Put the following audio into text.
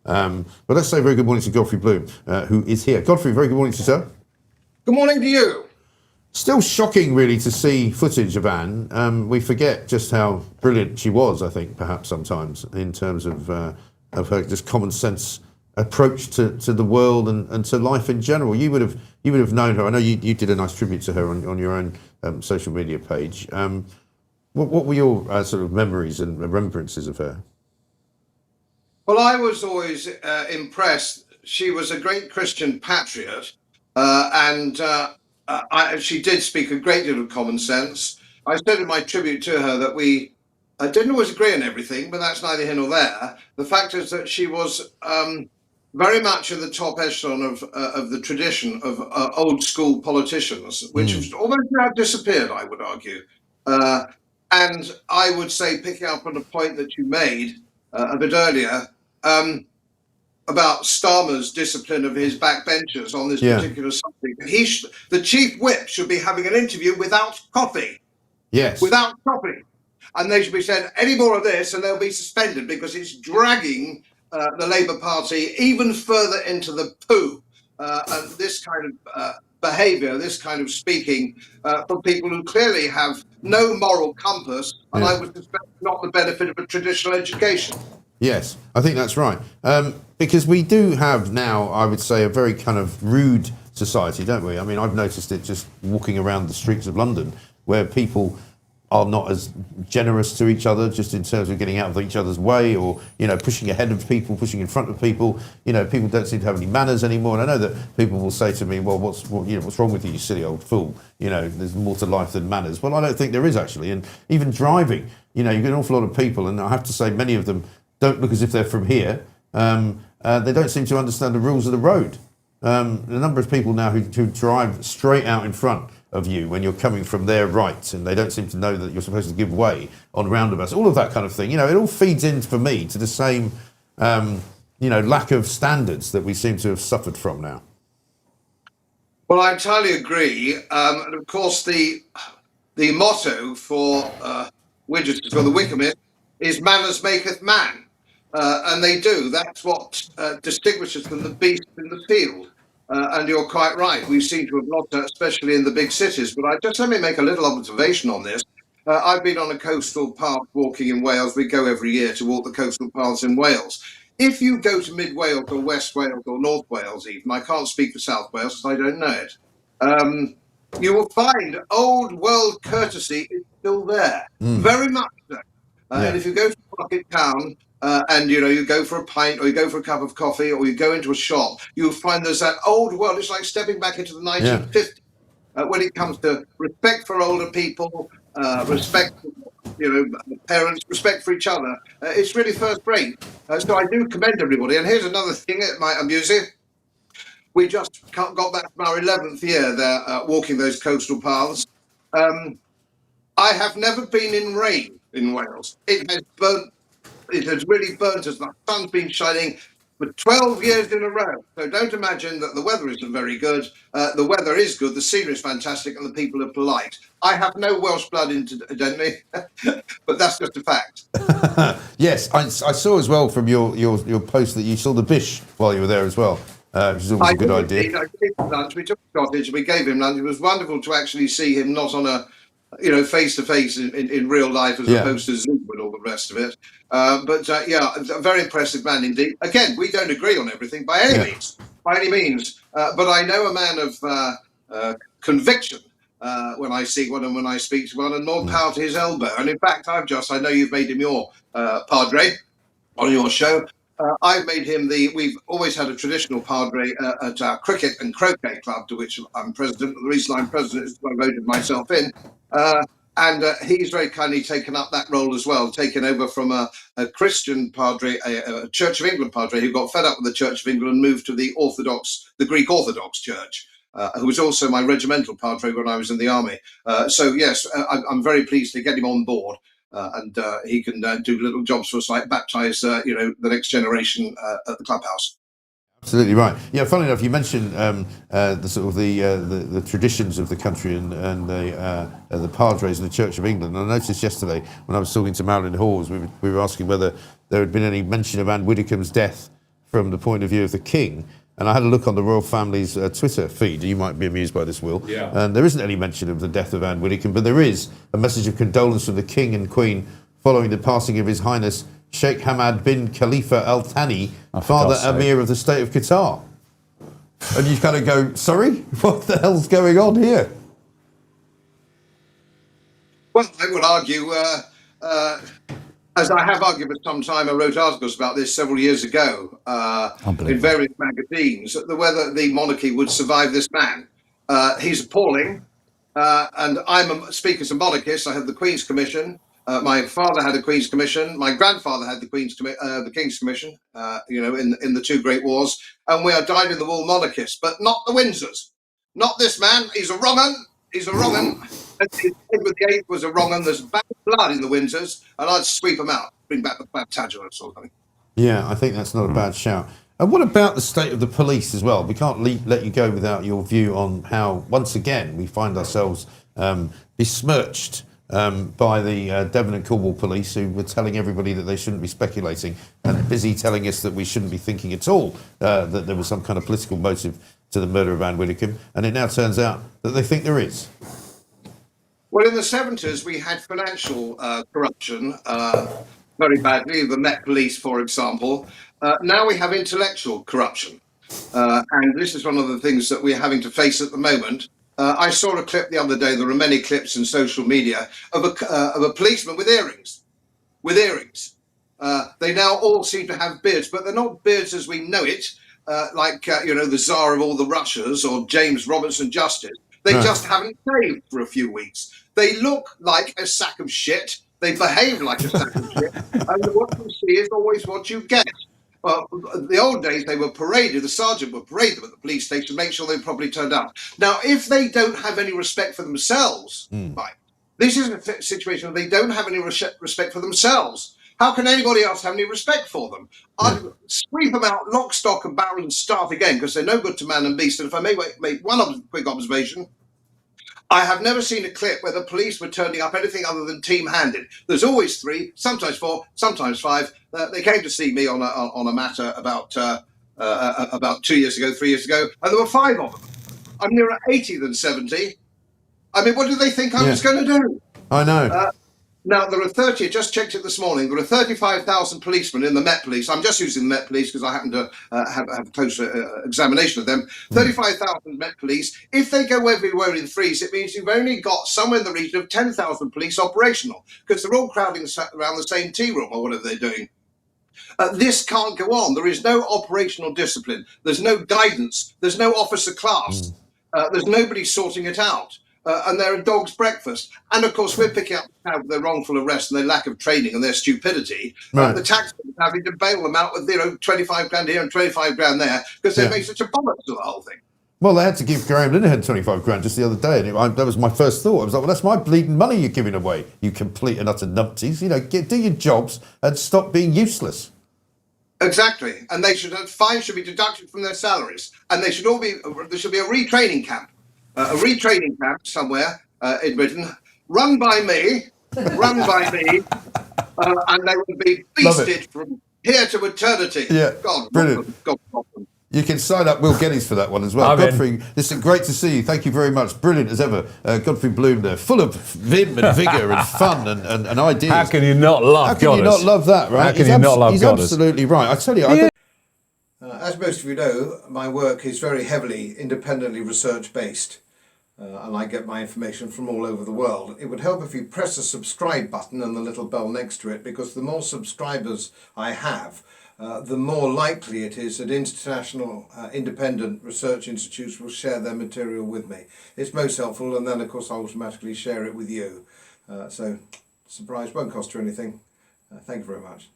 But let's say very good morning to Godfrey Bloom, who is here. Godfrey, very good morning to you, sir. Good morning to you. Still shocking, really, to see footage of Anne. We forget just how brilliant she was, I think, perhaps sometimes, in terms of her just common sense approach to the world and to life in general. You would have known her. I know you did a nice tribute to her on your own social media page. What were your sort of memories and remembrances of her? Well, I was always impressed. She was a great Christian patriot, she did speak a great deal of common sense. I said in my tribute to her that we didn't always agree on everything, but that's neither here nor there. The fact is that she was very much in the top echelon of the tradition of old school politicians, which have almost now disappeared, I would argue. And I would say, picking up on a point that you made a bit earlier, about Starmer's discipline of his backbenchers on this particular subject. The chief whip should be having an interview without coffee. Yes. Without coffee. And they should be saying, any more of this and they'll be suspended, because it's dragging the Labour Party even further into the poo. And this kind of behaviour, this kind of speaking from people who clearly have no moral compass, and I would suspect not the benefit of a traditional education. Yes, I think that's right. Because we do have now, I would say, a very kind of rude society, don't we? I mean, I've noticed it just walking around the streets of London, where people are not as generous to each other, just in terms of getting out of each other's way, or, you know, pushing ahead of people, pushing in front of people. You know, people don't seem to have any manners anymore. And I know that people will say to me, well, what's wrong with you, you silly old fool? You know, there's more to life than manners. Well, I don't think there is, actually. And even driving, you know, you get an awful lot of people, and I have to say many of them don't look as if they're from here. They don't seem to understand the rules of the road. The number of people now who drive straight out in front of you when you're coming from their right, and they don't seem to know that you're supposed to give way on roundabouts, all of that kind of thing. You know, it all feeds in, for me, to the same, lack of standards that we seem to have suffered from now. Well, I entirely agree. And of course, the motto for the Wickhamist is "Manners maketh man." And they do. That's what distinguishes them, the beast in the field. And you're quite right. We seem to have lost that, especially in the big cities. But let me make a little observation on this. I've been on a coastal path walking in Wales. We go every year to walk the coastal paths in Wales. If you go to Mid Wales or West Wales or North Wales, even, I can't speak for South Wales because I don't know it, you will find old world courtesy is still there, very much so. And if you go to Market Town, and you go for a pint, or you go for a cup of coffee, or you go into a shop, you'll find there's that old world. It's like stepping back into the 1950s when it comes to respect for older people, respect for parents, respect for each other. It's really first rate. So I do commend everybody. And here's another thing that might amuse you. We just got back from our 11th year there, walking those coastal paths. I have never been in rain in Wales. It has really burnt us. The sun's been shining for 12 years in a row. So don't imagine that the weather isn't very good. The weather is good, the scenery is fantastic, and the people are polite. I have no Welsh blood, incidentally, but that's just a fact. Yes, I saw as well from your post that you saw the bish while you were there as well, which is always a good idea. I gave him lunch. We took a cottage, we gave him lunch. It was wonderful to actually see him not on a face to face in real life, as opposed to Zoom and all the rest of it. A very impressive man indeed. Again, we don't agree on everything by any means. But I know a man of conviction when I see one and when I speak to one, and more power to his elbow. And in fact, I know you've made him your padre on your show. I've made him we've always had a traditional padre at our cricket and croquet club, to which I'm president. The reason I'm president is because I voted myself in. And he's very kindly taken up that role as well, taken over from a Christian padre, a Church of England padre, who got fed up with the Church of England and moved to the Greek Orthodox Church, who was also my regimental padre when I was in the army. So yes, I'm very pleased to get him on board. And he can do little jobs for us, like baptise, the next generation at the clubhouse. Absolutely right. Yeah, funnily enough, you mentioned the traditions of the country and the padres in the Church of England. And I noticed yesterday when I was talking to Marilyn Hawes, we were asking whether there had been any mention of Ann Widdecombe's death from the point of view of the king. And I had a look on the royal family's Twitter feed. You might be amused by this, Will. Yeah. And there isn't any mention of the death of Ann Widdecombe, but there is a message of condolence from the king and queen following the passing of His Highness Sheikh Hamad bin Khalifa Al Thani, Father Emir of the State of Qatar. And you kind of go, sorry? What the hell's going on here? Well, I would argue, as I have argued for some time, I wrote articles about this several years ago in various magazines, whether the monarchy would survive this man. He's appalling, and I'm speaking as a monarchist. I have the Queen's Commission. My father had a Queen's Commission. My grandfather had the King's Commission. In the two Great Wars, and we are dyed-in-the-wool monarchists, but not the Windsors. Not this man. He's a wrong 'un. He's a wrong 'un. Edward VIII was a wrong 'un. There's bad blood in the Windsors, and I'd sweep them out, bring back the Plantagenet sort of thing. Yeah, I think that's not a bad shout. And what about the state of the police as well? We can't let you go without your view on how, once again, we find ourselves besmirched by the Devon and Cornwall police, who were telling everybody that they shouldn't be speculating and busy telling us that we shouldn't be thinking at all that there was some kind of political motive to the murder of Ann Widdecombe. And it now turns out that they think there is. Well, in the 70s, we had financial corruption very badly, the Met Police, for example. Now we have intellectual corruption. And this is one of the things that we're having to face at the moment. I saw a clip the other day, there are many clips in social media, of a policeman with earrings. They now all seem to have beards, but they're not beards as we know it, like the Tsar of all the Russias or James Robinson Justice. They just haven't shaved for a few weeks. They look like a sack of shit. They behave like a sack of shit. And what you see is always what you get. The old days, they were paraded. The sergeant would parade them at the police station, make sure they were properly turned out. Now, if they don't have any respect for themselves, right, this is a situation where they don't have any respect for themselves. How can anybody else have any respect for them? I'd sweep them out, lock, stock, and barrel, and start again, because they're no good to man and beast. And if I may make one quick observation, I have never seen a clip where the police were turning up anything other than team-handed. There's always 3, sometimes 4, sometimes 5. They came to see me on a matter about 2 years ago, 3 years ago, and there were 5 of them. I'm nearer 80 than 70. I mean, what do they think I was going to do? I know. Now, there are 30, I just checked it this morning, there are 35,000 policemen in the Met Police. I'm just using the Met Police because I happen to have a close examination of them. 35,000 Met Police. If they go everywhere in threes, it means you've only got somewhere in the region of 10,000 police operational, because they're all crowding around the same tea room or whatever they're doing. This can't go on. There is no operational discipline. There's no guidance. There's no officer class. There's nobody sorting it out. And they're a dog's breakfast. And of course, we're picking up their wrongful arrest and their lack of training and their stupidity. The taxpayers having to bail them out with 25 grand here and 25 grand there because they made such a bollocks to the whole thing. Well, they had to give Graham Linehan 25 grand just the other day, and that was my first thought. I was like, well, that's my bleeding money you're giving away, you complete and utter numpties. Do your jobs and stop being useless. Exactly. And fines should be deducted from their salaries. And there should be a retraining camp. A retraining camp somewhere in Britain, run by me, and they will be beasted from here to eternity. Yeah, brilliant. God. You can sign up Will Geddes for that one as well. Godfrey, listen, great to see you. Thank you very much. Brilliant as ever. Godfrey Bloom there, full of vim and vigour and fun and ideas. How can you not love Goddess? How can you not love that, right? How can you not love Goddess? He's absolutely right. I tell you, as most of you know, my work is very heavily independently research-based. And I get my information from all over the world. It would help if you press the subscribe button and the little bell next to it, because the more subscribers I have, the more likely it is that international independent research institutes will share their material with me. It's most helpful, and then of course I automatically share it with you. So, surprise, won't cost you anything. Thank you very much.